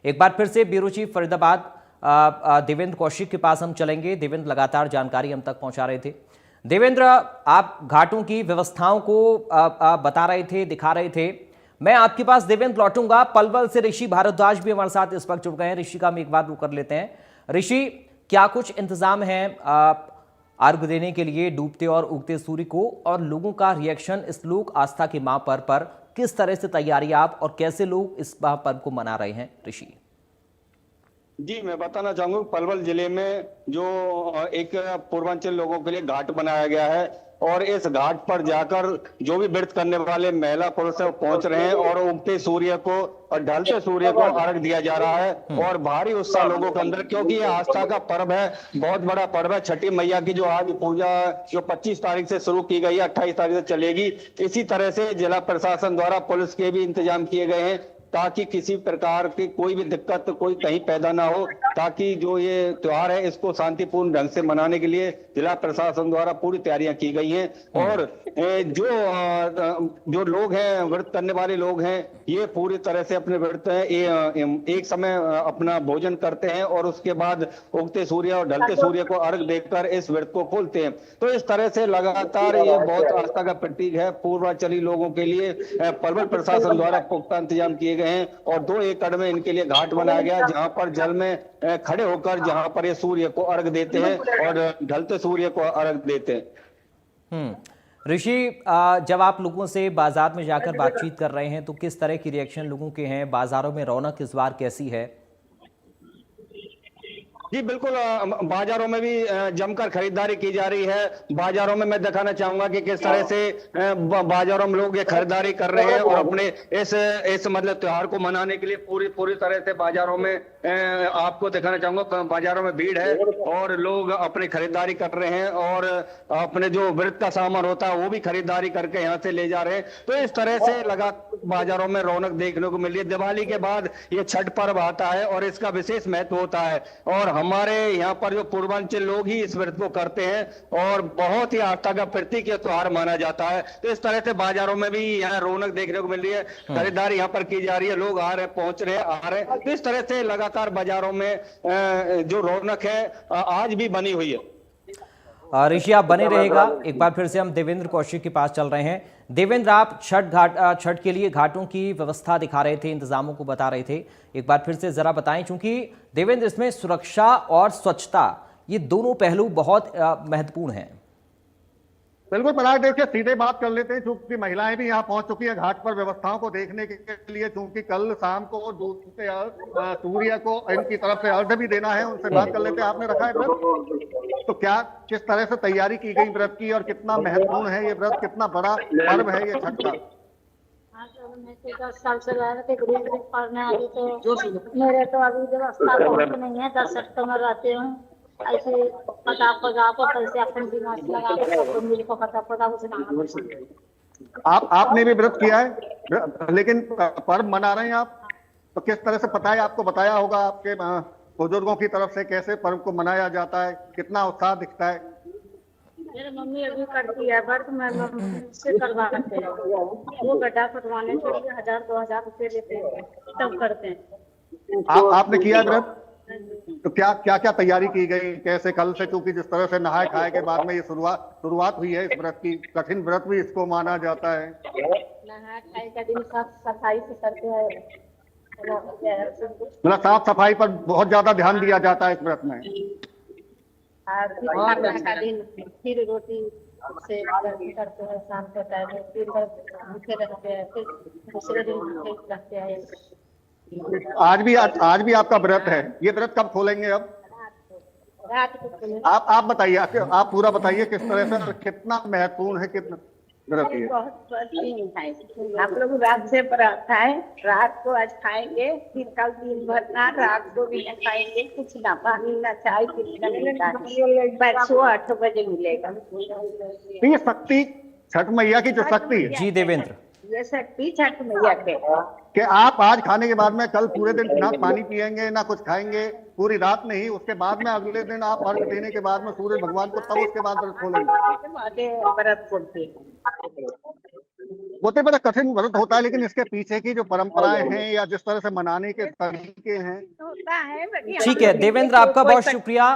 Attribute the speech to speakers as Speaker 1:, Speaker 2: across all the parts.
Speaker 1: एक बार फिर से ब्यूरो चीफ फरीदाबाद देवेंद्र कौशिक के पास हम चलेंगे। देवेंद्र लगातार जानकारी हम तक पहुंचा रहे थे। देवेंद्र, आप घाटों की व्यवस्थाओं को बता रहे थे, दिखा रहे थे। मैं आपके पास देवेंद्र लौटूंगा। पलवल से ऋषि भारद्वाज भी हमारे साथ इस वक्त जुड़ गए हैं। ऋषि का हम एक बार रुक कर लेते हैं। ऋषि, क्या कुछ इंतजाम है अर्घ देने के लिए डूबते और उगते सूर्य को, और लोगों का रिएक्शन इस लोक आस्था के महापर्व पर किस तरह से तैयारी आप और कैसे लोग इस महापर्व को मना रहे हैं? ऋषि
Speaker 2: जी, मैं बताना चाहूंगा पलवल जिले में जो एक पूर्वांचल लोगों के लिए घाट बनाया गया है और इस घाट पर जाकर जो भी व्रत करने वाले महिला पुरुष है वो पहुंच रहे हैं और उगते सूर्य को और ढलते सूर्य को अर्घ दिया जा रहा है और भारी उत्साह लोगों के अंदर, क्योंकि ये आस्था का पर्व है, बहुत बड़ा पर्व है। छठी मैया की जो आज पूजा जो 25 तारीख से शुरू की गई है, 28 तारीख से चलेगी। इसी तरह से जिला प्रशासन द्वारा पुलिस के भी इंतजाम किए गए हैं ताकि किसी प्रकार की कोई भी दिक्कत कोई कहीं पैदा ना हो, ताकि जो ये त्योहार है इसको शांतिपूर्ण ढंग से मनाने के लिए जिला प्रशासन द्वारा पूरी तैयारियां की गई हैं। और जो लोग हैं, व्रत करने वाले लोग हैं, ये पूरी तरह से अपने व्रत एक समय अपना भोजन करते हैं और उसके बाद उगते सूर्य और ढलते सूर्य को अर्घ देकर इस व्रत को खोलते हैं। तो इस तरह से लगातार ये बहुत आस्था का प्रतीक है पूर्वांचली लोगों के लिए। पलवल प्रशासन द्वारा पुख्ता इंतजाम किए गए हैं और 2 एकड़ में इनके लिए घाट बनाया गया, जहां पर जल में खड़े होकर जहां पर ये सूर्य को अर्घ देते हैं और ढलते सूर्य को अर्घ देते हैं।
Speaker 1: ऋषि, जब आप लोगों से बाजार में जाकर बातचीत कर रहे हैं तो किस तरह की रिएक्शन लोगों के हैं? बाजारों में रौनक इस बार कैसी है?
Speaker 2: जी बिल्कुल, बाजारों में भी जमकर खरीदारी की जा रही है। बाजारों में मैं दिखाना चाहूंगा कि किस तरह से बाजारों में लोग ये खरीदारी कर रहे हैं और अपने इस मतलब त्योहार को मनाने के लिए पूरी तरह से बाजारों में आपको दिखाना चाहूंगा। बाजारों में भीड़ है और लोग अपनी खरीदारी कर रहे हैं और अपने जो व्रत का सामान होता है वो भी खरीदारी करके यहाँ से ले जा रहे हैं। तो इस तरह से लगातार बाजारों में रौनक देखने को मिल रही है। दिवाली के बाद ये छठ पर्व आता है और इसका विशेष महत्व होता है और हमारे यहाँ पर जो पूर्वांचल लोग ही इस व्रत को करते हैं और बहुत ही आस्था का प्रतीक ये त्योहार माना जाता है। तो इस तरह से बाजारों में भी यहाँ रौनक देखने को मिल रही है, खरीदारी यहाँ पर की जा रही है, लोग आ रहे हैं, पहुंच रहे हैं, आ रहे हैं। तो इस तरह से लगातार बाजारों में जो रौनक है आज भी बनी हुई है।
Speaker 1: ऋषि, आप बने रहेगा। एक बार फिर से हम देवेंद्र कौशिक के पास चल रहे हैं। देवेंद्र, आप छठ के लिए घाटों की व्यवस्था दिखा रहे थे, इंतजामों को बता रहे थे। एक बार फिर से जरा बताएं, क्योंकि देवेंद्र, इसमें सुरक्षा और स्वच्छता ये दोनों पहलू बहुत महत्वपूर्ण हैं।
Speaker 3: बिल्कुल पराग, देखिए सीधे बात कर लेते हैं, चूंकि महिलाएं भी यहाँ पहुंच चुकी है घाट पर व्यवस्थाओं को देखने के लिए, चूंकि कल शाम को दूसरे सूर्य को इनकी तरफ से अर्घ भी देना है। उनसे बात कर लेते हैं। आपने रखा है व्रत, तो क्या किस तरह से तैयारी की गई व्रत की और कितना महत्वपूर्ण है ये व्रत, कितना बड़ा पर्व है ये छठ का?
Speaker 4: 10 साल से रह रहे थे गृह पढ़ने, अभी तो मेरे तो अभी व्यवस्था बहुत नहीं है। 10 सेक्टर में रहते हैं, ऐसे पता को पैसे अपन दिमाग लगा के मिल को पता
Speaker 3: आपने भी व्रत किया है, लेकिन पर्व मना रहे हैं आप, तो किस तरह से पता है? आपको बताया होगा आपके बुजुर्गों की तरफ से कैसे पर्व को मनाया जाता है, कितना उत्साह दिखता है?
Speaker 4: मेरी मम्मी अभी करती है व्रत, मैं मम्मी से करवाते हैं। वो गड्ढा कटवाने के लिए 1000-2000 रुपए लेते हैं, तब करते हैं।
Speaker 3: आपने किया व्रत, तो क्या तैयारी की गई, कैसे? कल से, क्योंकि जिस तरह से नहाए खाए के बाद में ये शुरुआत हुई है इस व्रत की, कठिन व्रत भी इसको माना जाता है।
Speaker 4: नहाए खाए का दिन साफ सफाई से करते हैं,
Speaker 3: मतलब साफ सफाई पर बहुत ज्यादा ध्यान दिया जाता है इस व्रत में।
Speaker 4: का दिन फिर रोटी से करते हैं, शाम के टाइम फिर भूखे रहते हैं, फिर दूसरे दिन भूखे रहते हैं।
Speaker 3: आज भी आपका व्रत है। ये व्रत कब खोलेंगे अब?
Speaker 4: रात को।
Speaker 3: आप बताइए, आप पूरा बताइए किस तरह से, कितना महत्वपूर्ण है, कितना व्रत है?
Speaker 4: आप लोग रात से व्रत है, रात को आज खाएंगे, फिर कल दिन भर ना, रात को भी न खाएंगे, कुछ ना, पानी ना, चाय, कुछ ना मिलेगा। 8 बजे मिलेगा।
Speaker 3: ये शक्ति छठ मैया की जो शक्ति है।
Speaker 1: जी देवेंद्र,
Speaker 4: ये शक्ति छठ मैया के
Speaker 3: कि आप आज खाने के बाद में कल पूरे दिन ना पानी पिएंगे ना कुछ खाएंगे, पूरी रात नहीं, उसके बाद में अगले दिन आप अर्घ देने के बाद में सूर्य भगवान को, तब उसके बाद व्रत खोलेंगे।
Speaker 4: व्रत खोलते
Speaker 3: होते बड़ा कठिन व्रत होता है, लेकिन इसके पीछे की जो परंपराएं हैं या जिस तरह से मनाने के तरीके हैं।
Speaker 1: ठीक है देवेंद्र, आपका बहुत शुक्रिया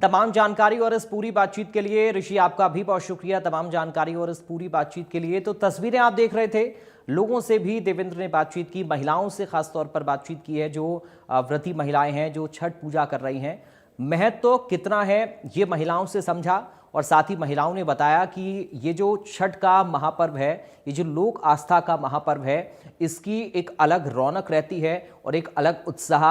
Speaker 1: तमाम जानकारी और इस पूरी बातचीत के लिए। ऋषि, आपका भी बहुत शुक्रिया तमाम जानकारी और इस पूरी बातचीत के लिए। तो तस्वीरें आप देख रहे थे, लोगों से भी देवेंद्र ने बातचीत की, महिलाओं से खासतौर पर बातचीत की है जो व्रती महिलाएं हैं जो छठ पूजा कर रही हैं। महत्व तो कितना है ये महिलाओं से समझा, और साथ ही महिलाओं ने बताया कि ये जो छठ का महापर्व है, ये जो लोक आस्था का महापर्व है, इसकी एक अलग रौनक रहती है और एक अलग उत्साह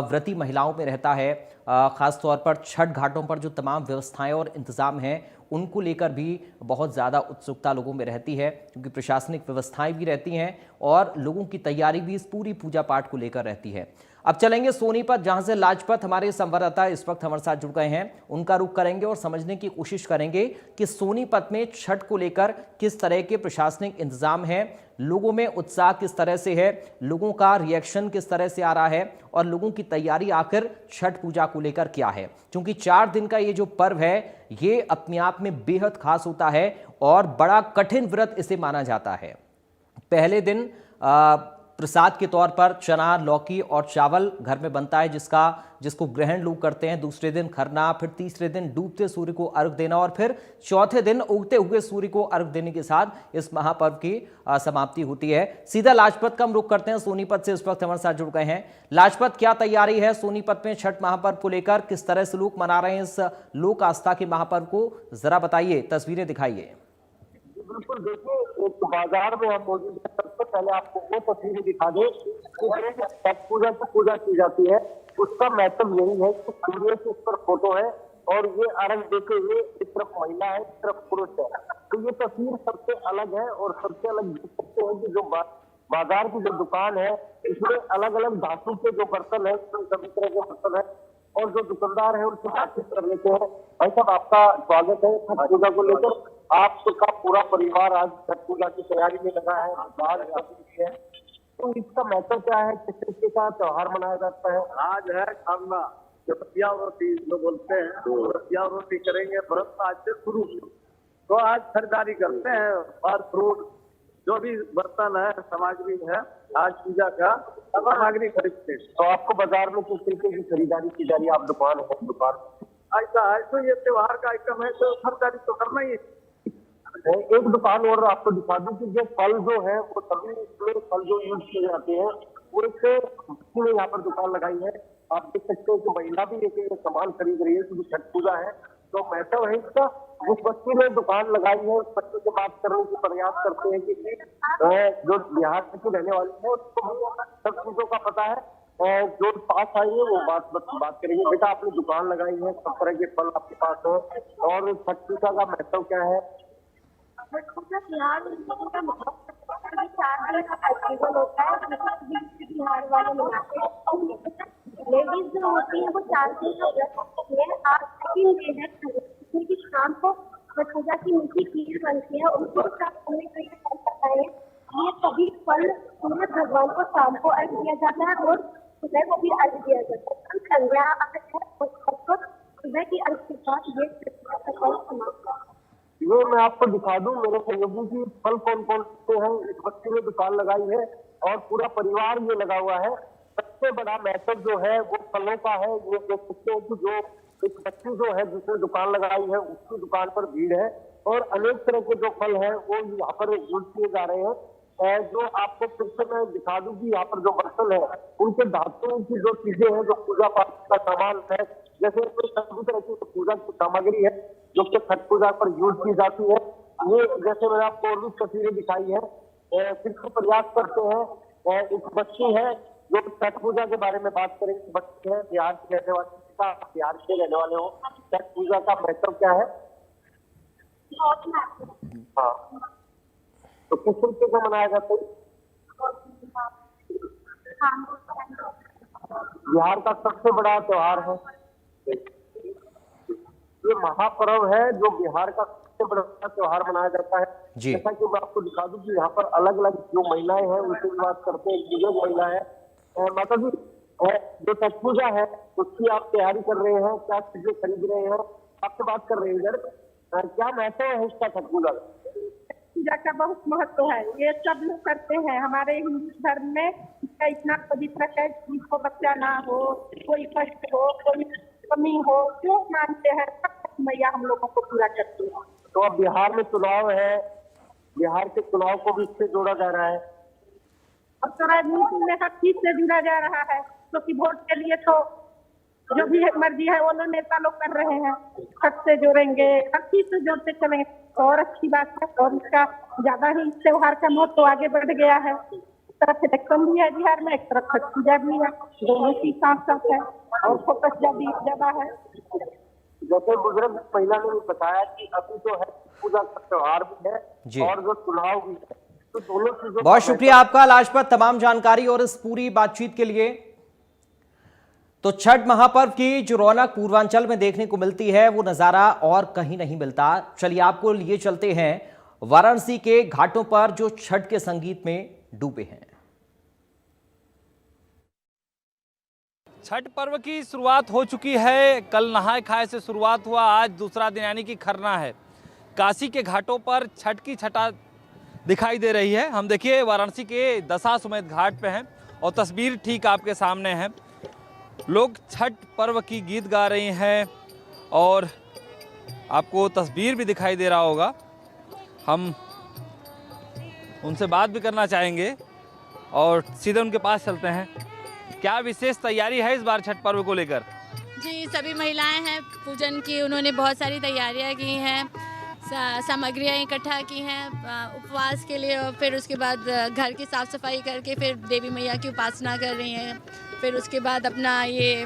Speaker 1: व्रती महिलाओं में रहता है। ख़ास तौर पर छठ घाटों पर जो तमाम व्यवस्थाएं और इंतज़ाम हैं उनको लेकर भी बहुत ज़्यादा उत्सुकता लोगों में रहती है, क्योंकि प्रशासनिक व्यवस्थाएं भी रहती हैं और लोगों की तैयारी भी इस पूरी पूजा पाठ को लेकर रहती है। अब चलेंगे सोनीपत, जहां से लाजपत हमारे संवाददाता इस वक्त हमारे साथ जुड़ गए हैं। उनका रुख करेंगे और समझने की कोशिश करेंगे कि सोनीपत में छठ को लेकर किस तरह के प्रशासनिक इंतजाम हैं, लोगों में उत्साह किस तरह से है, लोगों का रिएक्शन किस तरह से आ रहा है और लोगों की तैयारी आखिर छठ पूजा को लेकर क्या है। क्योंकि 4 दिन का ये जो पर्व है ये अपने आप में बेहद खास होता है और बड़ा कठिन व्रत इसे माना जाता है। पहले दिन प्रसाद के तौर पर चना, लौकी और चावल घर में बनता है जिसको ग्रहण लोग करते हैं। दूसरे दिन खरना, फिर तीसरे दिन डूबते सूर्य को अर्घ देना और फिर चौथे दिन उगते हुए सूर्य को अर्घ देने के साथ इस महापर्व की समाप्ति होती है। सीधा लाजपत का हम रुख करते हैं, सोनीपत से इस वक्त हमारे साथ जुड़ गए हैं। लाजपत, क्या तैयारी है सोनीपत में छठ महापर्व को लेकर, किस तरह से लोग मना रहे हैं इस लोक आस्था के महापर्व को, जरा बताइए, तस्वीरें दिखाइए।
Speaker 5: बिल्कुल, देखिए एक बाजार में हम मौजूद हैं। सबसे पहले आपको वो तस्वीरें दिखा दें कि छठ पूजा की पूजा की जाती है, उसका महत्व यही है कि सूर्य के ऊपर फोटो है और ये अर्घ देते हुए एक तरफ महिला है, एक तरफ पुरुष है। तो ये तस्वीर सबसे अलग है और सबसे अलग देख सकते हैं कि जो बाजार की जो दुकान है इसमें अलग अलग धातु के जो बर्तन है, सभी तरह के बर्तन है और जो दुकानदार है उनसे बातचीत कर लेते हैं। भाई साहब, आपका स्वागत है छठ पूजा को लेकर। आपका पूरा परिवार आज छठ पूजा की तैयारी में लगा है, है तो इसका महत्व क्या है, किस तरीके का त्योहार मनाया जाता है?
Speaker 6: आज है खरना, जो रसिया रोटी जो बोलते हैं, तो रसिया रोटी करेंगे। व्रत आज से शुरू, तो आज खरीदारी करते हैं और फ्रूट जो भी बर्तन है, सामग्री है, आज पूजा का सामग्री खरीदते हैं।
Speaker 5: तो आपको बाजार में किस तरीके की खरीदारी की जा रही है? आप दुकान
Speaker 6: ऐसा है तो ये त्योहार का आइटम है तो खरीदारी तो करना ही है।
Speaker 5: एक दुकान और आपको दिखा दूं कि जो फल जो है वो सभी इसमें फल जो यूज किए जाते हैं वो एक यहाँ पर दुकान लगाई है। आप देख सकते हैं कि महिला भी एक सामान खरीद रही है क्योंकि छठ पूजा है। तो महत्व है इसका। जिस बच्ची ने दुकान लगाई है उस बच्चे से बात करने की प्रयास करते हैं कि जो बिहार की रहने वाली है उसको सब चीजों का पता है। जो पास आई है वो बात करेंगे। बेटा, आपने दुकान लगाई है, सब तरह के फल आपके पास है और छठ पूजा का महत्व क्या है?
Speaker 4: छठ पूजा बिहार में 4 दिन का फेस्टिवल होता है, बिहार वाले मनाते हैं। लेडीज जो होती है वो 4 दिन का व्रत रखती है। आज 3 दिन है क्योंकि शाम को छठ पूजा की मीठी खीर बनती है, उसको साथ हमें कई फल पता है। ये सभी फल सूर्य भगवान को शाम को अर्घ दिया जाता है और सुबह को भी अर्घ दिया जाता है। संध्या सुबह की अर्घ के साथ ये फल समाप्त है।
Speaker 5: ये मैं आपको दिखा दूं मेरे सहयोगी की फल कौन कौन से हैं। इस बच्चे ने दुकान लगाई है और पूरा परिवार ये लगा हुआ है। सबसे बड़ा महत्व जो है वो फलों का है। ये देख सकते हैं कि जो एक बच्ची जो है जिसने दुकान लगाई है उसकी दुकान पर भीड़ है और अनेक तरह के जो फल है वो यहाँ पर यूज किए जा रहे हैं। जो आपको फिर से मैं दिखा दूं कि यहाँ पर जो बर्तन है उनके धातुओं की जो चीजें हैं, जो पूजा पाठ का सामान है, जैसे सभी तरह की पूजा की सामग्री है जो कि छठ पूजा पर यूज की जाती है। ये जैसे मैंने आपको और भी तस्वीरें दिखाई है। फिर से प्रयास करते हैं। एक बच्ची है जो छठ पूजा के बारे में बात करेंगे। बच्ची है बिहार की रहने वाली, बिहार के रहने वाले हो, छठ पूजा का महत्व क्या है? हाँ, तो किस तरीके से मनाया जाता है? बिहार का सबसे बड़ा त्योहार है, ये महापर्व है जो बिहार का सबसे बड़ा त्योहार मनाया जाता है। जैसा कि मैं आपको दिखा दूं कि यहाँ पर अलग अलग जो महिलाएं हैं उनसे बात करते हैं। बुजुर्ग महिला है। माता जी, जो छठ पूजा है उसकी आप तैयारी कर रहे हैं, क्या चीजें खरीद रहे हैं, आपसे बात कर रहे हैं इधर, क्या महत्व है इसका छठ पूजा?
Speaker 7: पूजा का बहुत महत्व है। ये सब लोग करते हैं। हमारे हिंदू धर्म में इसका इतना पवित्र है, जिसको बच्चा ना हो, कोई कष्ट हो, कोई कमी हो, जो मानते हैं सब मैया हम लोगों को पूरा करती है।
Speaker 5: तो अब बिहार में चुनाव है, बिहार के चुनाव को भी इससे जोड़ा जा रहा है।
Speaker 7: अब तो राजनीति में हर चीज से जुड़ा जा रहा है, क्योंकि वोट के लिए तो जो भी मर्जी है वो लोग नेता लोग कर रहे हैं। छठ से जोड़ेंगे, हर चीज से जोड़ते चलेंगे, और अच्छी बात है। और इसका ज्यादा ही इस त्योहार का महत्व तो आगे बढ़ गया है। एक तरफ इलेक्शन भी है बिहार में, एक तरफ छठ पूजा भी है, दोनों की साथ साथ है और फोकस ज्यादा है।
Speaker 5: जैसे बुजुर्ग महिला ने बताया कि अभी जो है पूजा का त्योहार भी है और जो चुनाव भी है, तो दोनों चीजों।
Speaker 1: बहुत शुक्रिया आपका लाजपत तमाम जानकारी और इस पूरी बातचीत के लिए। तो छठ महापर्व की जो रौनक पूर्वांचल में देखने को मिलती है वो नजारा और कहीं नहीं मिलता। चलिए आपको लिए चलते हैं वाराणसी के घाटों पर जो छठ के संगीत में डूबे हैं।
Speaker 8: छठ पर्व की शुरुआत हो चुकी है। कल नहाय खाए से शुरुआत हुआ, आज दूसरा दिन यानी कि खरना है। काशी के घाटों पर छठ की छटा दिखाई दे रही है। हम देखिए वाराणसी के दशाश्वमेध घाट पे हैं और तस्वीर ठीक आपके सामने है। लोग छठ पर्व की गीत गा रहे हैं और आपको तस्वीर भी दिखाई दे रहा होगा। हम उनसे बात भी करना चाहेंगे और सीधे उनके पास चलते हैं। क्या विशेष तैयारी है इस बार छठ पर्व को लेकर?
Speaker 9: जी, सभी महिलाएं हैं पूजन की, उन्होंने बहुत सारी तैयारियां की हैं, सामग्रियां इकट्ठा की हैं उपवास के लिए, और फिर उसके बाद घर की साफ सफाई करके फिर देवी मैया की उपासना कर रही हैं। फिर उसके बाद अपना ये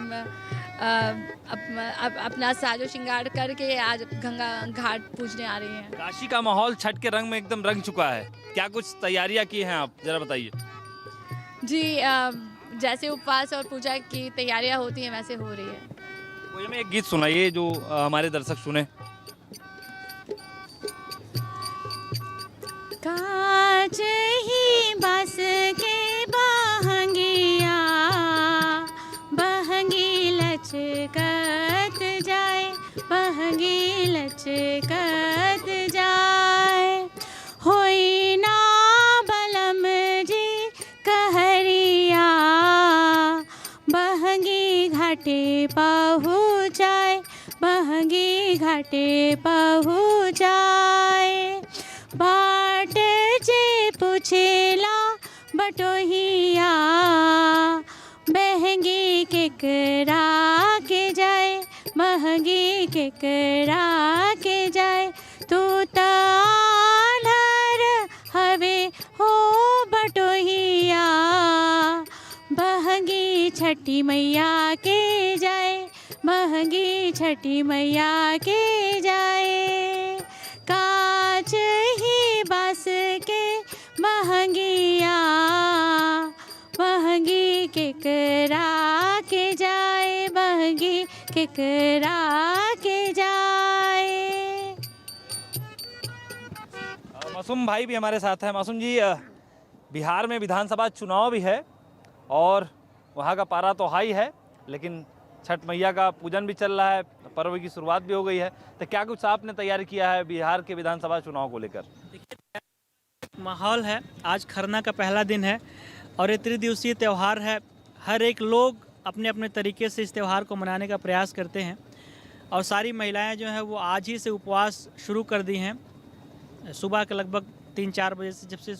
Speaker 9: अपना साजो श्रृंगार करके आज गंगा घाट पूजने आ रही हैं।
Speaker 8: काशी का माहौल छठ के रंग में एकदम रंग चुका है। क्या कुछ तैयारियां की हैं आप, जरा बताइए।
Speaker 9: जी, जैसे उपवास और पूजा की तैयारियां होती हैं वैसे हो रही है।
Speaker 8: कोई हमें एक गीत सुनाइए जो हमारे दर्शक सुने।
Speaker 9: काज ही बस के बहंगिया, बहंगी लचकत जाए, बहंगी लचकत जाए। होई ना बलम जी कहरिया, बहंगी घाटे पहुँचाए, बहंगी घाटे पहुँचाए। बाट जे पूछेला बटोहिया, बहंगी केकरा के जाए, बहंगी केकरा के जाए। तू तालर हवे हो बटोहिया, बहंगी छठी मैया के जाए, बहंगी छठी मैया के जाए। काज ही बस के बहंगिया, बहंगी केकरा के जाए, बहंगी केकरा के जाए।
Speaker 8: मासूम भाई भी हमारे साथ हैं। मासूम जी, बिहार में विधानसभा चुनाव भी है और वहाँ का पारा तो हाई है, लेकिन छठ मैया का पूजन भी चल रहा है, पर्व की शुरुआत भी हो गई है। तो क्या कुछ आपने तैयारी किया है बिहार के विधानसभा चुनाव को लेकर?
Speaker 10: माहौल है, आज खरना का पहला दिन है और ये त्रिदिवसीय त्यौहार है। हर एक लोग अपने अपने तरीके से इस त्यौहार को मनाने का प्रयास करते हैं और सारी महिलाएं जो हैं वो आज ही से उपवास शुरू कर दी हैं। सुबह के लगभग 3-4 बजे से जब से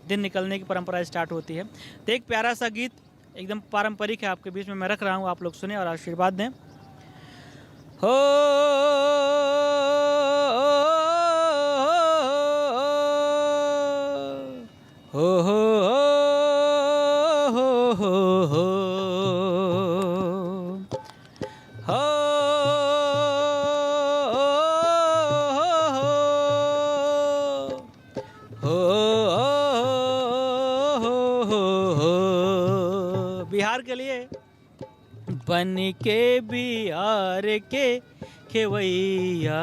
Speaker 10: दिन निकलने की परंपरा स्टार्ट होती है। तो एक प्यारा सा गीत एकदम पारंपरिक है आपके बीच में मैं रख रहा हूँ, आप लोग सुने और आशीर्वाद दें। हो हो हो बिहार के लिए बन के बिहार के खेवैया,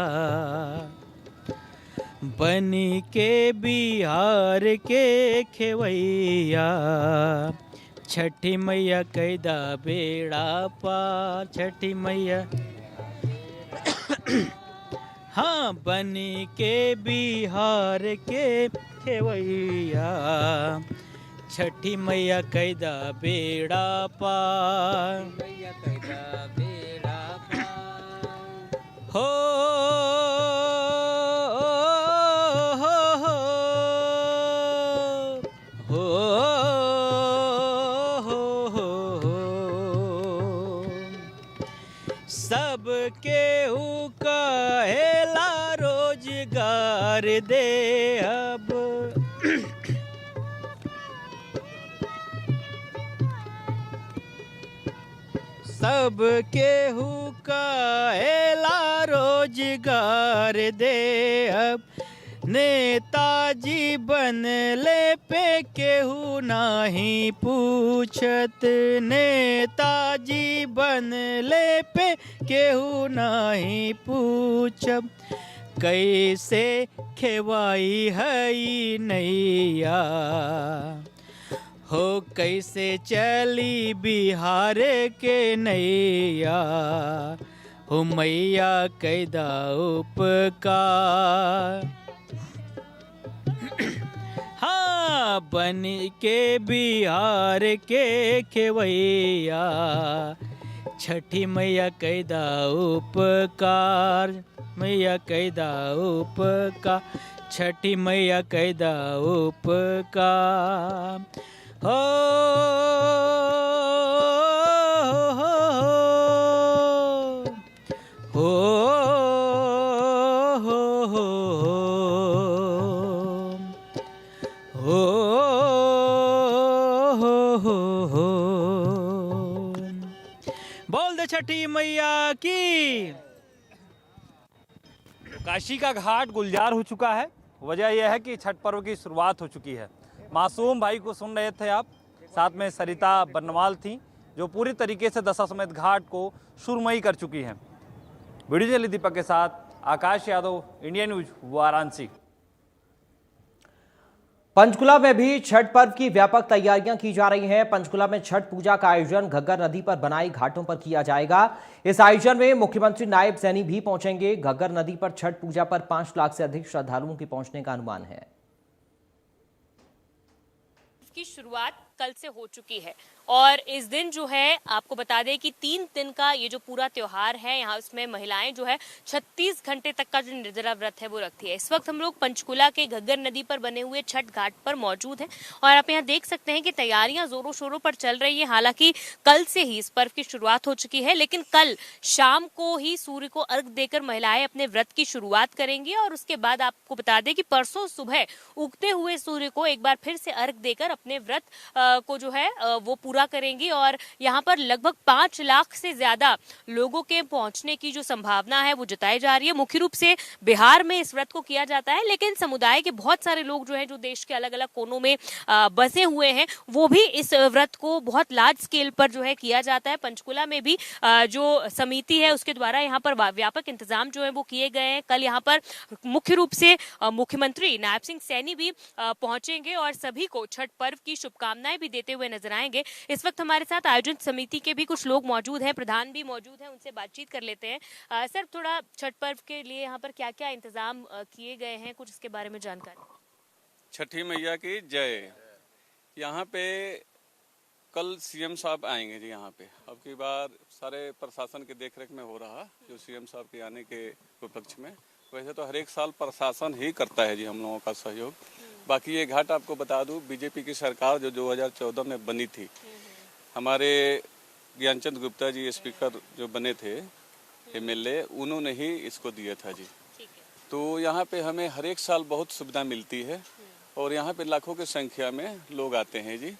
Speaker 10: बन के बिहार के खेवैया, छठी मैया कैदा बेड़ा पार, छठी मैया हाँ बन के बिहार के खेवैया छठी मैया कैदा बेड़ा पार हो सबके कहेला रोजगार दे अब सबके कहेला रोजगार दे अब नेताजी बनले पे केहू नाही पूछत नेताजी बनले पे केहू नाही पूछब कैसे खेवाई हई नैया हो कैसे चली बिहार के नैया हो मैया कैदा उपकार हाँ बन के बिहार के खेवैया छठी मैया कैदा उपकार मैया कैदा उपकार छठी मैया कैदा उपकार हो बोल दे छठी मैया की।
Speaker 8: काशी का घाट गुलजार हो चुका है। वजह यह है कि छठ पर्व की शुरुआत हो चुकी है। मासूम भाई को सुन रहे थे आप, साथ में सरिता बर्नवाल थी जो पूरी तरीके से दशाश्वमेध घाट को सुरमई कर चुकी हैं। वीडियो जर्नलिस्ट दीपक के साथ आकाश यादव, इंडिया न्यूज, वाराणसी।
Speaker 1: पंचकुला में भी छठ पर्व की व्यापक तैयारियां की जा रही हैं। पंचकुला में छठ पूजा का आयोजन घग्गर नदी पर बनाई घाटों पर किया जाएगा। इस आयोजन में मुख्यमंत्री नायब सैनी भी पहुंचेंगे। घग्गर नदी पर छठ पूजा पर 5 लाख से अधिक श्रद्धालुओं के पहुंचने का अनुमान है।
Speaker 11: की शुरुआत कल से हो चुकी है और इस दिन जो है आपको बता दें कि 3 दिन का ये जो पूरा त्योहार है, यहाँ उसमें महिलाएं जो है 36 घंटे तक का जो निर्जला व्रत है वो रखती है। इस वक्त हम लोग पंचकुला के घग्गर नदी पर बने हुए छठ घाट पर मौजूद हैं और आप यहाँ देख सकते हैं कि तैयारियां जोरों शोरों पर चल रही है। हालांकि कल से ही इस पर्व की शुरुआत हो चुकी है, लेकिन कल शाम को ही सूर्य को अर्घ देकर महिलाएं अपने व्रत की शुरुआत करेंगी और उसके बाद आपको बता दें कि परसों सुबह उगते हुए सूर्य को एक बार फिर से अर्घ देकर अपने व्रत को जो है वो पूरा करेंगी। और यहाँ पर लगभग 5 लाख से ज्यादा लोगों के पहुंचने की जो संभावना है वो जताई जा रही है। मुख्य रूप से बिहार में इस व्रत को किया जाता है, लेकिन समुदाय के बहुत सारे लोग जो हैं जो देश के अलग अलग कोनों में बसे हुए हैं वो भी इस व्रत को बहुत लार्ज स्केल पर जो है किया जाता है। पंचकुला में भी जो समिति है उसके द्वारा यहाँ पर व्यापक इंतजाम जो है वो किए गए हैं। कल यहाँ पर मुख्य रूप से मुख्यमंत्री नायब सिंह सैनी भी पहुंचेंगे और सभी को छठ पर्व की शुभकामनाएं भी देते हुए नजर आएंगे। इस वक्त हमारे साथ आयोजन समिति के भी कुछ लोग मौजूद हैं, प्रधान भी मौजूद हैं, उनसे बातचीत कर लेते हैं। सर, थोड़ा छठ पर्व के लिए यहाँ पर क्या क्या इंतजाम किए गए हैं, कुछ इसके बारे में जानकारी।
Speaker 12: छठी मैया की जय। यहाँ पे कल सीएम साहब आएंगे जी। यहाँ पे अब की बार सारे प्रशासन के देखरेख में हो रहा जो सीएम साहब के आने के उपलक्ष्य में। वैसे तो हर एक साल प्रशासन ही करता है जी हम लोगों का सहयोग। बाकी ये घाट आपको बता दूं, बीजेपी की सरकार जो 2014 में बनी थी, हमारे ज्ञानचंद गुप्ता जी स्पीकर जो बने थे एमएलए, उन्होंने ही इसको दिया था जी। तो यहाँ पे हमें हर एक साल बहुत सुविधा मिलती है और यहाँ पे लाखों की संख्या में लोग आते हैं जी।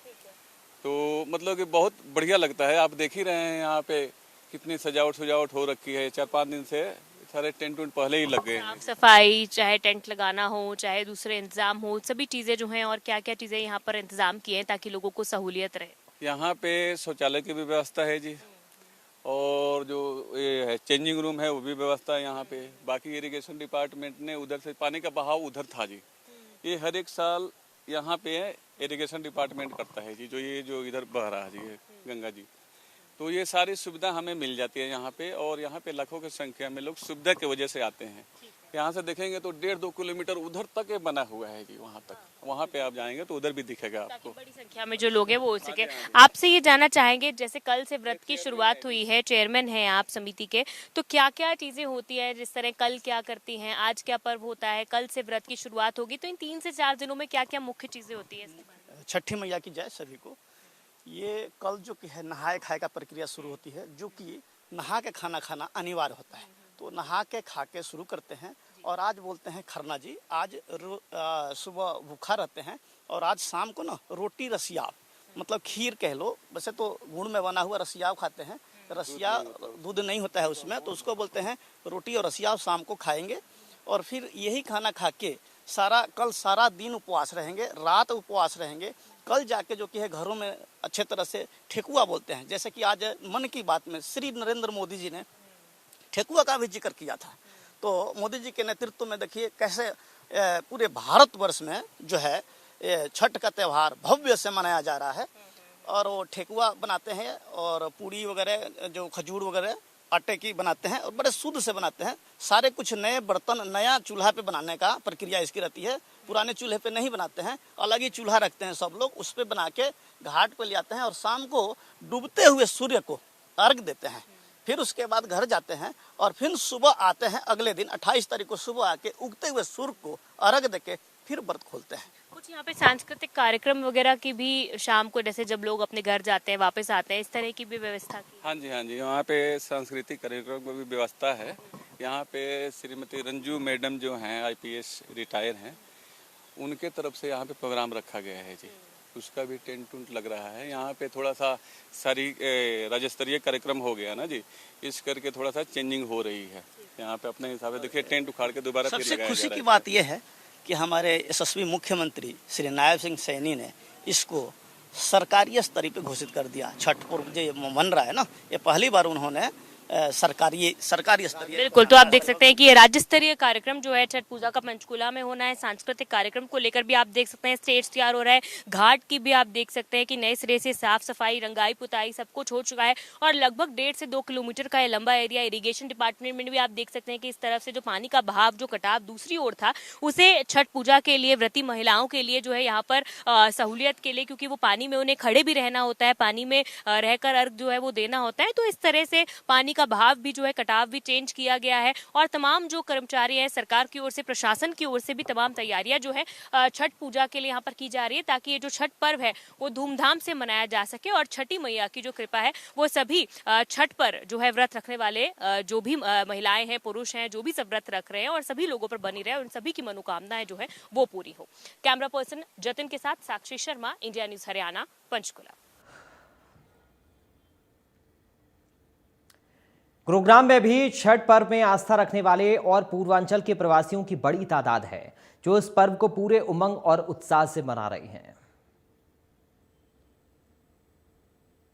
Speaker 12: तो मतलब कि बहुत बढ़िया लगता है। आप देख ही रहे हैं यहाँ पे कितनी सजावट हो रखी है। 4-5 दिन से सारे टेंट उंट पहले ही लग गए हैं।
Speaker 11: साफ सफाई, चाहे टेंट लगाना हो, चाहे दूसरे इंतजाम हो, सभी चीजें जो हैं और क्या क्या चीजें यहाँ पर इंतजाम किए हैं ताकि लोगों को सहूलियत रहे।
Speaker 12: यहाँ पे शौचालय की भी व्यवस्था है जी और जो ये है चेंजिंग रूम है वो भी व्यवस्था है यहाँ पे। बाकी इरिगेशन डिपार्टमेंट ने उधर से पानी का बहाव उधर था जी। ये हर एक साल यहाँ पे इरिगेशन डिपार्टमेंट करता है जी। जो इधर बह रहा है जी गंगा जी, तो ये सारी सुविधा हमें मिल जाती है यहाँ पे और यहाँ पे लाखों की संख्या में लोग सुविधा की वजह से आते हैं। यहाँ से देखेंगे तो 1.5-2 किलोमीटर उधर तक ये बना हुआ है जी, वहाँ तक। वहाँ पे आप जाएंगे तो उधर भी दिखेगा आपको।
Speaker 11: बड़ी संख्या में जो लोग हैं वो हो सके। आपसे ये जानना चाहेंगे, जैसे कल से व्रत की शुरुआत हुई है, चेयरमैन हैं आप समिति के, तो क्या क्या चीजें होती है? जिस तरह कल क्या करती हैं, आज क्या पर्व होता है, कल से व्रत की शुरुआत होगी, तो इन 3 से 4 दिनों में क्या क्या मुख्य चीजें होती है?
Speaker 13: छठी मैया की जय सभी को। ये कल जो कि है नहाए खाए का प्रक्रिया शुरू होती है, जो कि नहा के खाना खाना अनिवार्य होता है, तो नहा के खा के शुरू करते हैं। और आज बोलते हैं खरना जी, आज सुबह भूखा रहते हैं और आज शाम को ना रोटी रसियाव, मतलब खीर कह लो, वैसे तो गुड़ में बना हुआ रसियाव खाते हैं, रसिया दूध नहीं होता है उसमें, तो उसको बोलते हैं रोटी और रसियाव शाम को खाएंगे। और फिर यही खाना खा के कल सारा दिन उपवास रहेंगे, रात उपवास रहेंगे। कल जाके जो कि है घरों में अच्छे तरह से ठेकुआ बोलते हैं, जैसे कि आज मन की बात में श्री नरेंद्र मोदी जी ने ठेकुआ का भी जिक्र किया था। तो मोदी जी के नेतृत्व में देखिए कैसे पूरे भारतवर्ष में जो है छठ का त्यौहार भव्य से मनाया जा रहा है। और वो ठेकुआ बनाते हैं और पूड़ी वगैरह जो खजूर वगैरह आटे की बनाते हैं और बड़े शुद्ध से बनाते हैं। सारे कुछ नए बर्तन नया चूल्हा पे बनाने का प्रक्रिया इसकी रहती है। पुराने चूल्हे पे नहीं बनाते हैं, अलग ही चूल्हा रखते हैं सब लोग, उस पे बना के घाट पे ले आते हैं और शाम को डूबते हुए सूर्य को अर्घ देते हैं। फिर उसके बाद घर जाते हैं और फिर सुबह आते हैं, अगले दिन 28 तारीख को सुबह आके उगते हुए सूर्य को अर्घ देके फिर व्रत खोलते हैं।
Speaker 11: कुछ यहाँ पे सांस्कृतिक कार्यक्रम वगैरह की भी शाम को, जैसे जब लोग अपने घर जाते हैं वापस आते हैं, इस तरह की भी व्यवस्था की?
Speaker 12: हाँ जी, यहाँ पे सांस्कृतिक कार्यक्रम की भी व्यवस्था है। यहाँ पे श्रीमती रंजू मैडम जो हैं IPS रिटायर हैं, उनके तरफ से यहाँ पे प्रोग्राम रखा गया है जी, उसका भी टेंट उंट लग रहा है। यहाँ पे थोड़ा सा राज्य स्तरीय कार्यक्रम हो गया ना जी, इस करके थोड़ा सा चेंजिंग हो रही है। यहाँ पे अपने हिसाब से देखिए टेंट उखाड़ के दोबारा फिर लगाया जा रहा है।
Speaker 13: सबसे खुशी की बात यह है कि हमारे यशस्वी मुख्यमंत्री श्री नायब सिंह सैनी ने इसको सरकारी स्तर पे घोषित कर दिया। छठ पर्व जो मन रहा है ना, ये पहली बार उन्होंने सरकारी स्तरीय।
Speaker 11: बिल्कुल, तो आप देख सकते हैं कि ये राज्य स्तरीय कार्यक्रम जो है छठ पूजा का पंचकूला में होना है। सांस्कृतिक कार्यक्रम को लेकर भी आप देख सकते हैं स्टेज तैयार हो रहा है। घाट की भी आप देख सकते हैं कि नए सिरे से साफ सफाई, रंगाई पुताई सब कुछ हो चुका है और लगभग 1.5 से 2 किलोमीटर का ये लंबा एरिया। इरिगेशन डिपार्टमेंट में भी आप देख सकते हैं कि इस तरफ से जो पानी का बहाव, जो कटाव दूसरी ओर था, उसे छठ पूजा के लिए व्रती महिलाओं के लिए जो है यहाँ पर सहूलियत के लिए, क्योंकि वो पानी में उन्हें खड़े भी रहना होता है, पानी में रहकर अर्घ जो है वो देना होता है, तो इस तरह से पानी का बहाव भी जो है, कटाव भी चेंज किया गया है। और तमाम जो कर्मचारी हैं सरकार की ओर से, प्रशासन की ओर से भी तमाम तैयारियां जो है छठ पूजा के लिए यहाँ पर की जा रही है, ताकि ये जो छठ पर्व है वो धूमधाम से मनाया जा सके और छठी मैया की जो कृपा है वो सभी छठ पर जो है व्रत रखने वाले जो भी महिलाएं हैं, पुरुष हैं, जो भी सब व्रत रख रहे हैं और सभी लोगों पर बनी रहे और उन सभी की मनोकामनाएं जो है वो पूरी हो। कैमरा पर्सन जतिन के साथ साक्षी शर्मा, इंडिया न्यूज हरियाणा, पंचकुला।
Speaker 1: गुरुग्राम में भी छठ पर्व में आस्था रखने वाले और पूर्वांचल के प्रवासियों की बड़ी तादाद है, जो इस पर्व को पूरे उमंग और उत्साह से मना रहे हैं।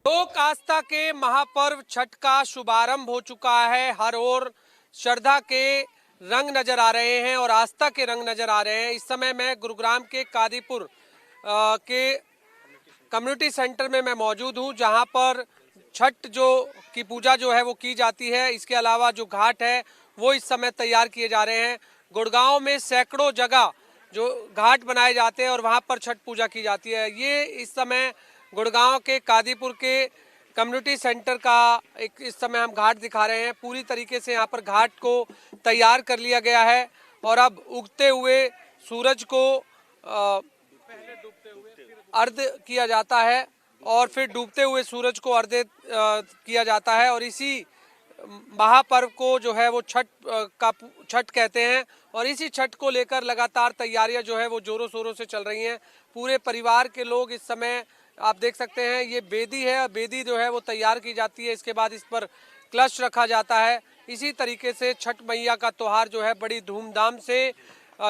Speaker 14: लोक आस्था के महापर्व छठ का शुभारंभ हो चुका है। हर ओर श्रद्धा के रंग नजर आ रहे हैं और आस्था के रंग नजर आ रहे हैं। इस समय मैं गुरुग्राम के कादीपुर के कम्युनिटी सेंटर में मैं मौजूद हूं, जहां पर छठ की पूजा जो है वो की जाती है। इसके अलावा जो घाट है वो इस समय तैयार किए जा रहे हैं। गुड़गांव में सैकड़ों जगह जो घाट बनाए जाते हैं और वहां पर छठ पूजा की जाती है। ये इस समय गुड़गांव के कादीपुर के कम्युनिटी सेंटर का इस समय हम घाट दिखा रहे हैं। पूरी तरीके से यहाँ पर घाट को तैयार कर लिया गया है और अब उगते हुए सूरज को अर्घ्य किया जाता है और फिर डूबते हुए सूरज को अर्घ्य किया जाता है। और इसी महापर्व को जो है वो छठ कहते हैं और इसी छठ को लेकर लगातार तैयारियां जो है वो जोरों शोरों से चल रही हैं। पूरे परिवार के लोग इस समय आप देख सकते हैं, ये बेदी है, बेदी जो है वो तैयार की जाती है, इसके बाद इस पर कलश रखा जाता है। इसी तरीके से छठ मैया का त्योहार जो है बड़ी धूमधाम से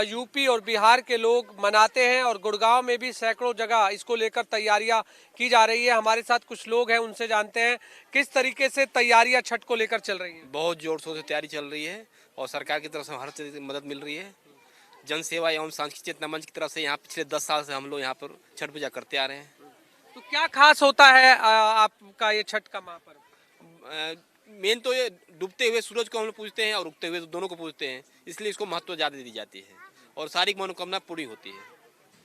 Speaker 14: यूपी और बिहार के लोग मनाते हैं और गुड़गांव में भी सैकड़ों जगह इसको लेकर तैयारियां की जा रही है। हमारे साथ कुछ लोग हैं, उनसे जानते हैं किस तरीके से तैयारियां छठ को लेकर चल रही हैं।
Speaker 15: बहुत जोर शोर से तैयारी चल रही है और सरकार की तरफ से हर चीज मदद मिल रही है। जन सेवा एवं सांस्कृतिक चेतना मंच की तरफ से यहाँ पिछले 10 साल से हम लोग यहाँ पर छठ पूजा करते आ रहे हैं।
Speaker 14: तो क्या खास होता है आपका ये छठ का महापर्व?
Speaker 15: मेन तो ये डूबते हुए सूरज को हम लोग पूजते हैं और उगते हुए दोनों को पूजते हैं, इसलिए इसको महत्व ज़्यादा दी जाती है और सारी मनोकामना पूरी होती है।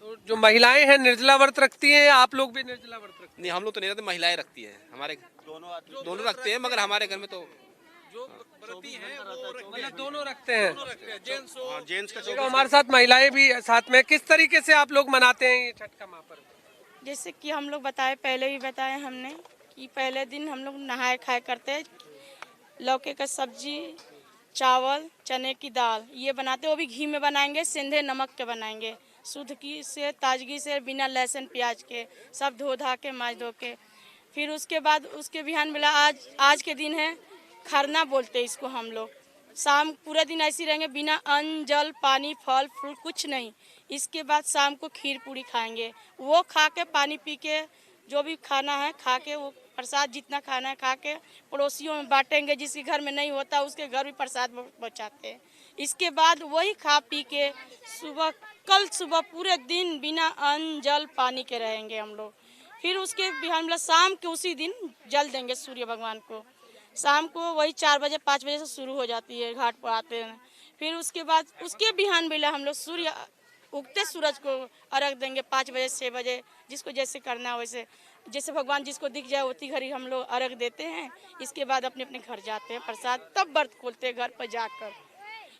Speaker 14: तो जो महिलाएं हैं निर्जला व्रत रखती हैं, आप लोग भी निर्जला व्रत रखते हैं?
Speaker 15: नहीं, हम लोग तो नहीं रखते, महिलाएं रखती हैं। हमारे दोनों रखते हैं, मगर हमारे घर में तो
Speaker 14: जो व्रती हैं वो मतलब दोनों रखते हैं।
Speaker 15: जेंट्स का
Speaker 14: तो हमारे साथ महिलाएं भी साथ में। किस तरीके से आप लोग मनाते हैं ये छठ का महापर्व?
Speaker 16: जैसे कि हम लोग बताए, पहले भी बताया हमने कि पहले दिन हम लोग नहाए खाए करते हैं, लौकी का सब्जी, चावल, चने की दाल ये बनाते हैं, वो भी घी में बनाएंगे, सिंधे नमक के बनाएंगे, शुद्ध की से ताजगी से, बिना लहसुन प्याज के, सब धो धा के माँज धो के। फिर उसके बाद उसके बिहान मिला आज के दिन है खरना बोलते हैं इसको हम लोग। शाम पूरा दिन ऐसे रहेंगे, बिना अन्न जल पानी फल फूल कुछ नहीं। इसके बाद शाम को खीर पूरी खाएंगे, वो खा के पानी पी के जो भी खाना है खा के, वो प्रसाद जितना खाना है खा के पड़ोसियों में बांटेंगे, जिसके घर में नहीं होता उसके घर भी प्रसाद पहुँचाते हैं। इसके बाद वही खा पी के कल सुबह पूरे दिन बिना अन्न जल पानी के रहेंगे हम लोग। फिर उसके बिहान मतलब शाम के उसी दिन जल देंगे सूर्य भगवान को। शाम को वही 4 बजे 5 बजे से शुरू हो जाती है, घाट पर आते हैं। फिर उसके बाद उसके बिहान बेला हम लोग सूर्य उगते सूरज को अर्घ देंगे 5 बजे 6 बजे, जिसको जैसे करना है वैसे, जैसे भगवान जिसको दिख जाए उतनी घड़ी हम लोग अर्घ देते हैं। इसके बाद अपने अपने घर जाते हैं, प्रसाद तब व्रत खोलते हैं घर पर जाकर।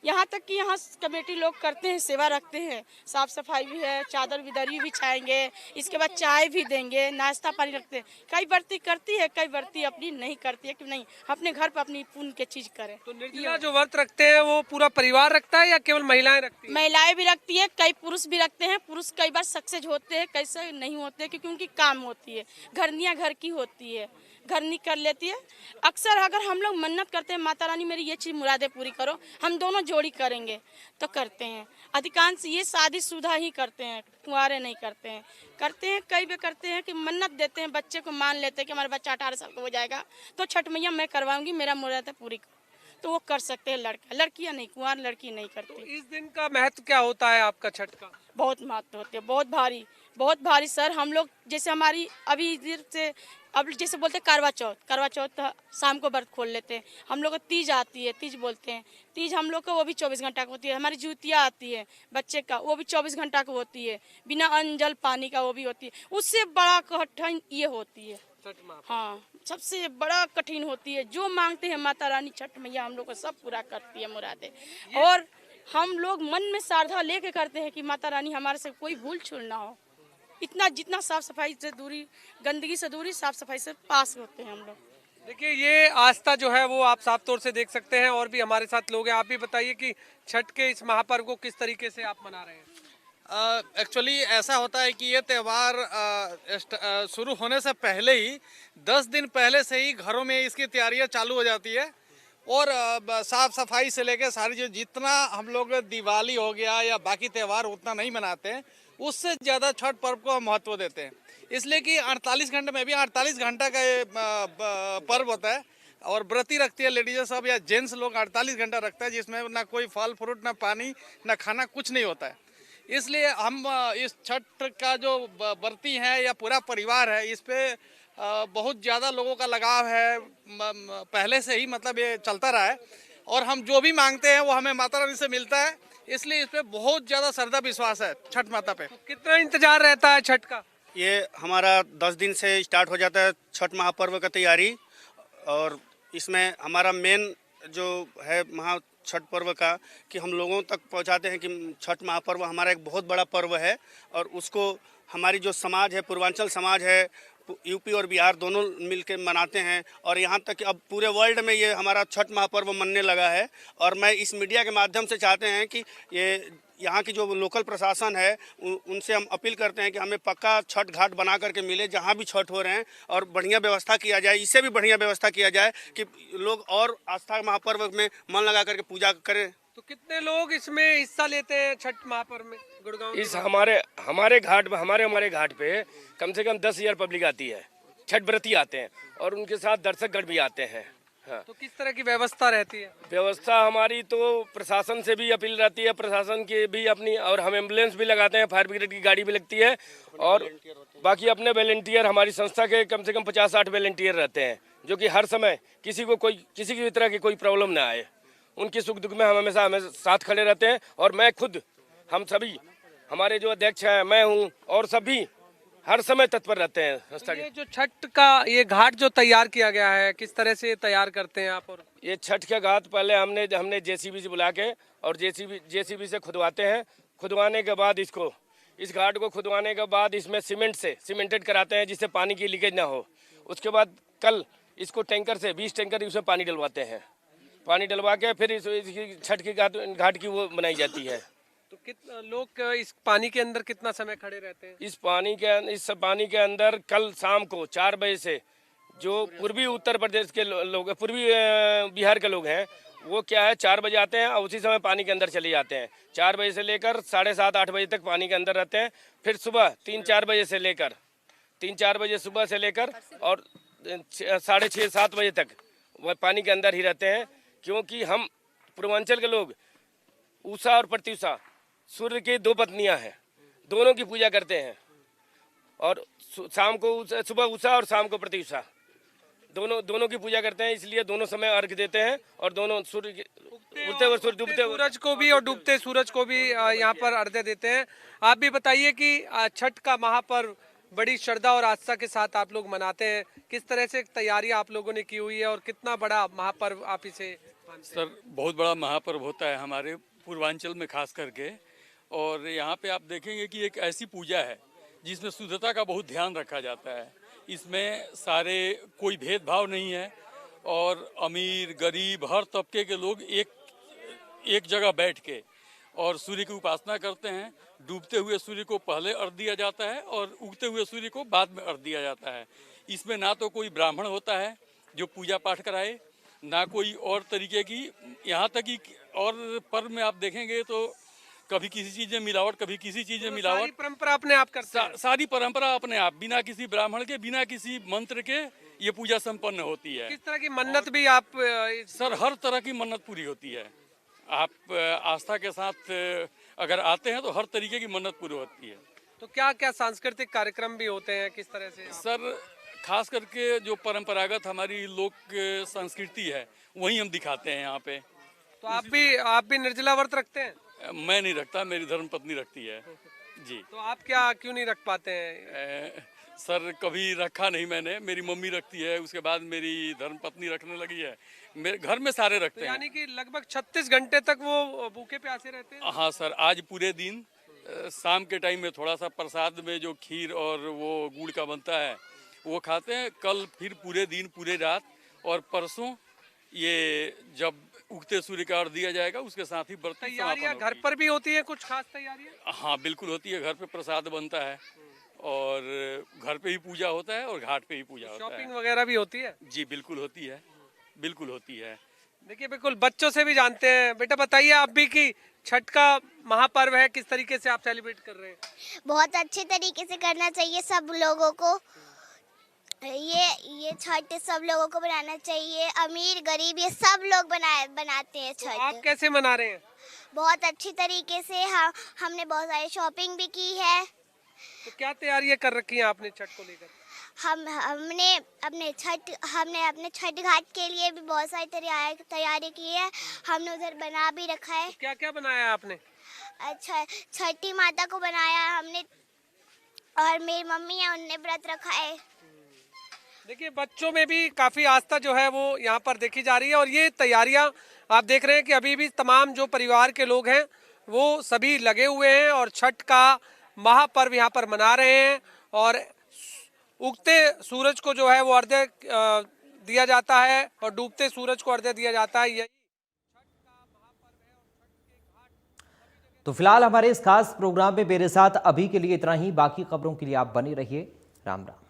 Speaker 16: यहाँ तक कि यहाँ कमेटी लोग करते हैं, सेवा रखते हैं, साफ सफाई भी है, चादर भी दरी बिछाएंगे, इसके बाद चाय भी देंगे, नाश्ता पानी रखते हैं। कई व्रती करती है, कई व्रती अपनी नहीं करती है कि नहीं अपने घर पर अपनी पुण्य की चीज करें।
Speaker 14: तो निर्जला जो व्रत रखते हैं वो पूरा परिवार रखता है या केवल महिलाएं रखती हैं?
Speaker 16: महिलाएं भी रखती है, कई पुरुष भी रखते हैं। पुरुष कई बार सक्सेस होते हैं, कैसे नहीं होते क्योंकि उनकी काम होती है, घरनियाँ घर की होती है, घरनी कर लेती है। अक्सर अगर हम लोग मन्नत करते हैं माता रानी मेरी ये चीज़ मुरादें पूरी करो, हम दोनों जोड़ी करेंगे तो करते हैं। अधिकांश ये शादीशुदा ही करते हैं, कुंवारे नहीं करते हैं। करते हैं कई भी करते हैं कि मन्नत देते हैं, बच्चे को मान लेते हैं कि हमारा बच्चा 18 साल का हो जाएगा तो छठ मैया मैं करवाऊंगी, मेरा मुरादें पूरी करो, तो वो कर सकते हैं। लड़कियाँ नहीं, कुंवार लड़की नहीं करती।
Speaker 14: तो इस दिन का महत्व क्या होता है आपका छठ का?
Speaker 16: बहुत महत्व होते हैं, बहुत भारी सर। हम लोग जैसे हमारी अभी इधर से अब जैसे बोलते हैं करवा चौथ शाम को व्रत खोल लेते हैं। हम लोग को तीज आती है, तीज बोलते हैं, तीज हम लोग को वो भी 24 घंटा की होती है। हमारी जुतिया आती है बच्चे का, वो भी 24 घंटा की होती है, बिना अन्न जल पानी का वो भी होती है। उससे बड़ा कठिन ये होती है, हाँ सबसे बड़ा कठिन होती है। जो मांगते हैं माता रानी छठ मैया हम लोग को सब पूरा करती है मुरादें। और हम लोग मन में श्रद्धा लेके करते हैं कि माता रानी हमारे से कोई भूल छूल ना हो। इतना जितना साफ सफाई से दूरी, गंदगी से दूरी, साफ सफाई से पास होते हैं हम लोग।
Speaker 14: देखिए ये आस्था जो है वो आप साफ तौर से देख सकते हैं। और भी हमारे साथ लोग हैं, आप भी बताइए कि छठ के इस महापर्व को किस तरीके से आप मना रहे हैं?
Speaker 17: एक्चुअली ऐसा होता है कि ये त्यौहार शुरू होने से पहले ही 10 दिन पहले से ही घरों में इसकी तैयारियां चालू हो जाती है। और साफ सफाई से लेकर सारी जो जितना हम लोग दिवाली हो गया या बाकी त्यौहार उतना नहीं मनाते हैं, उससे ज़्यादा छठ पर्व को हम महत्व देते हैं। इसलिए कि 48 घंटे में भी 48 घंटा का ये पर्व होता है और व्रती रखती है लेडीज़ सब या जेंट्स लोग 48 घंटा रखता है, जिसमें ना कोई फल फ्रूट, ना पानी, ना खाना, कुछ नहीं होता है। इसलिए हम इस छठ का जो व्रती हैं या पूरा परिवार है, इस पे बहुत ज़्यादा लोगों का लगाव है, पहले से ही मतलब ये चलता रहा है। और हम जो भी मांगते हैं वो हमें माता रानी से मिलता है, इसलिए इस पे बहुत ज़्यादा श्रद्धा विश्वास है छठ माता पे।
Speaker 14: तो कितना इंतजार रहता है छठ का?
Speaker 18: ये हमारा 10 दिन से स्टार्ट हो जाता है छठ महापर्व का तैयारी। और इसमें हमारा मेन जो है छठ पर्व का कि हम लोगों तक पहुंचाते हैं कि छठ महापर्व हमारा एक बहुत बड़ा पर्व है और उसको हमारी जो समाज है, पूर्वांचल समाज है, यूपी और बिहार दोनों मिलकर मनाते हैं। और यहाँ तक कि अब पूरे वर्ल्ड में ये हमारा छठ महापर्व मनने लगा है। और मैं इस मीडिया के माध्यम से चाहते हैं कि ये यहाँ की जो लोकल प्रशासन है उनसे हम अपील करते हैं कि हमें पक्का छठ घाट बना करके मिले जहाँ भी छठ हो रहे हैं, और बढ़िया व्यवस्था किया जाए। इससे भी बढ़िया व्यवस्था किया जाए कि लोग और आस्था महापर्व में मन लगा करके पूजा करें।
Speaker 14: तो कितने लोग इसमें हिस्सा लेते हैं छठ महापर्व में गुड़गांव?
Speaker 19: इस हमारे घाट पे हमारे घाट पे कम से कम 10,000 पब्लिक आती है, छठ व्रती आते हैं और उनके साथ दर्शकगण भी आते हैं। हाँ।
Speaker 14: तो किस तरह की व्यवस्था रहती है?
Speaker 19: व्यवस्था हमारी तो प्रशासन से भी अपील रहती है, प्रशासन की भी अपनी, और हम एम्बुलेंस भी लगाते हैं, फायर ब्रिगेड की गाड़ी भी लगती है। और बाकी अपने वॉलंटियर, हमारी संस्था के कम से कम 50-60 वॉलंटियर रहते हैं जो कि हर समय किसी की भी तरह की कोई प्रॉब्लम ना आए। उनकी सुख दुख में हम हमेशा साथ खड़े रहते हैं और मैं खुद, हम सभी, हमारे जो अध्यक्ष हैं, मैं हूँ और सभी हर समय तत्पर रहते हैं संस्था के।
Speaker 14: ये जो छठ का ये घाट जो तैयार किया गया है, किस तरह से तैयार करते हैं आप? और
Speaker 19: ये छठ का घाट पहले हमने जेसीबी से बुला के और जेसीबी से खुदवाते हैं। खुदवाने के बाद इस घाट को खुदवाने के बाद इसमें सीमेंटेड कराते हैं जिससे पानी की लीकेज ना हो। उसके बाद कल इसको टैंकर से 20 टैंकर इसमें पानी डलवाते हैं। पानी डलवा के फिर इसकी छठ की घाट की वो बनाई जाती है।
Speaker 14: तो कितना लोग इस पानी के अंदर कितना समय खड़े रहते हैं?
Speaker 19: इस पानी के अंदर कल शाम को 4 बजे से जो पूर्वी उत्तर प्रदेश के लोग, पूर्वी बिहार के लोग हैं, वो क्या है 4 बजे आते हैं और उसी समय पानी के अंदर चले जाते हैं। 4 बजे से लेकर 7:30-8 बजे तक पानी के अंदर रहते हैं। फिर सुबह 3-4 बजे से लेकर 3-4 बजे सुबह से लेकर और 6:30-7 बजे तक वह पानी के अंदर ही रहते हैं, क्योंकि हम पूर्वांचल के लोग उषा और प्रत्युषा सूर्य की 2 पत्नियां हैं, दोनों की पूजा करते हैं। और शाम को सुबह उषा और शाम को प्रत्युषा दोनों की पूजा करते हैं, इसलिए दोनों समय अर्घ देते हैं और दोनों सूर्य उगते हुए डूबते
Speaker 14: सूरज को भी और डूबते सूरज को भी यहाँ पर अर्घ्य देते हैं। आप भी बताइए कि छठ का महापर्व बड़ी श्रद्धा और आस्था के साथ आप लोग मनाते हैं, किस तरह से तैयारियां आप लोगों ने की हुई है और कितना बड़ा महापर्व आप इसे?
Speaker 20: सर, बहुत बड़ा महापर्व होता है हमारे पूर्वांचल में खास करके। और यहाँ पे आप देखेंगे कि एक ऐसी पूजा है जिसमें शुद्धता का बहुत ध्यान रखा जाता है। इसमें कोई भेदभाव नहीं है और अमीर गरीब हर तबके के लोग एक जगह बैठ के और सूर्य की उपासना करते हैं। डूबते हुए सूर्य को पहले अर्घ्य दिया जाता है और उगते हुए सूर्य को बाद में अर्घ्य दिया जाता है। इसमें ना तो कोई ब्राह्मण होता है जो पूजा पाठ कराए, ना कोई और तरीके की, यहाँ तक कि और पर्व में आप देखेंगे तो कभी किसी चीज में मिलावट, कभी किसी चीज में मिलावट।
Speaker 14: सारी परंपरा अपने आप करते हैं।
Speaker 20: सारी परंपरा अपने आप, बिना किसी ब्राह्मण के, बिना किसी मंत्र के ये पूजा संपन्न होती है।
Speaker 14: किस तरह की मन्नत भी आप?
Speaker 20: सर, हर तरह की मन्नत पूरी होती है। आप आस्था के साथ अगर आते हैं तो हर तरीके की मन्नत पूरी होती है।
Speaker 14: तो क्या क्या सांस्कृतिक कार्यक्रम भी होते हैं, किस तरह से?
Speaker 20: सर, खास करके जो परंपरागत हमारी लोक संस्कृति है वही हम दिखाते हैं यहाँ पे।
Speaker 14: तो आप भी निर्जला व्रत रखते हैं?
Speaker 20: मैं नहीं रखता, मेरी धर्मपत्नी रखती है जी।
Speaker 14: तो आप क्यों नहीं रख पाते हैं?
Speaker 20: सर, कभी रखा नहीं मैंने, मेरी मम्मी रखती है, उसके बाद मेरी धर्मपत्नी रखने लगी है। मेरे घर में सारे रखते हैं।
Speaker 14: यानी कि लगभग 36 घंटे तक वो भूखे प्यासे रहते हैं?
Speaker 20: हाँ सर, आज पूरे दिन शाम के टाइम में थोड़ा सा प्रसाद में जो खीर और वो गुड़ का बनता है वो खाते हैं। कल फिर पूरे दिन पूरे रात और परसों ये जब उगते सूर्य का अर्घ्य दिया जाएगा उसके साथ ही व्रत की
Speaker 14: तैयारियां घर पर भी होती है, कुछ खास तैयारियां?
Speaker 20: हाँ बिल्कुल होती है। घर पे प्रसाद बनता है और घर पे ही पूजा होता है और घाट पे ही पूजा होता है।
Speaker 14: शॉपिंग वगैरह भी होती है?
Speaker 20: जी बिल्कुल होती है, बिल्कुल होती है।
Speaker 14: देखिए, बिल्कुल बच्चों से भी जानते हैं। बेटा बताइए आप भी कि छठ का महापर्व है, किस तरीके से आप सेलिब्रेट कर रहे हैं?
Speaker 21: बहुत अच्छे तरीके से करना चाहिए सब लोगों को। ये छठ सब लोगों को बनाना चाहिए, अमीर गरीब ये सब लोग बनाते हैं छठ।
Speaker 14: तो आप कैसे मना रहे हैं?
Speaker 21: बहुत अच्छी तरीके से। हमने बहुत सारी शॉपिंग भी की है।
Speaker 14: तो क्या तैयारियां कर रखी हैं आपने छठ को लेकर?
Speaker 21: हमने अपने छठ घाट के लिए भी बहुत सारी तैयारी की है। हमने उधर बना भी रखा है।
Speaker 14: तो क्या क्या बनाया आपने?
Speaker 21: अच्छा, छठी माता को बनाया हमने और मेरी मम्मी है उनने व्रत रखा है।
Speaker 14: देखिए, बच्चों में भी काफ़ी आस्था जो है वो यहाँ पर देखी जा रही है। और ये तैयारियां आप देख रहे हैं कि अभी भी तमाम जो परिवार के लोग हैं वो सभी लगे हुए हैं और छठ का महापर्व यहाँ पर मना रहे हैं। और उगते सूरज को जो है वो अर्घ्य दिया जाता है और डूबते सूरज को अर्घ्य दिया जाता है। यही
Speaker 1: तो फिलहाल हमारे इस खास प्रोग्राम में मेरे साथ अभी के लिए इतना ही। बाकी खबरों के लिए आप बने रहिए। राम राम।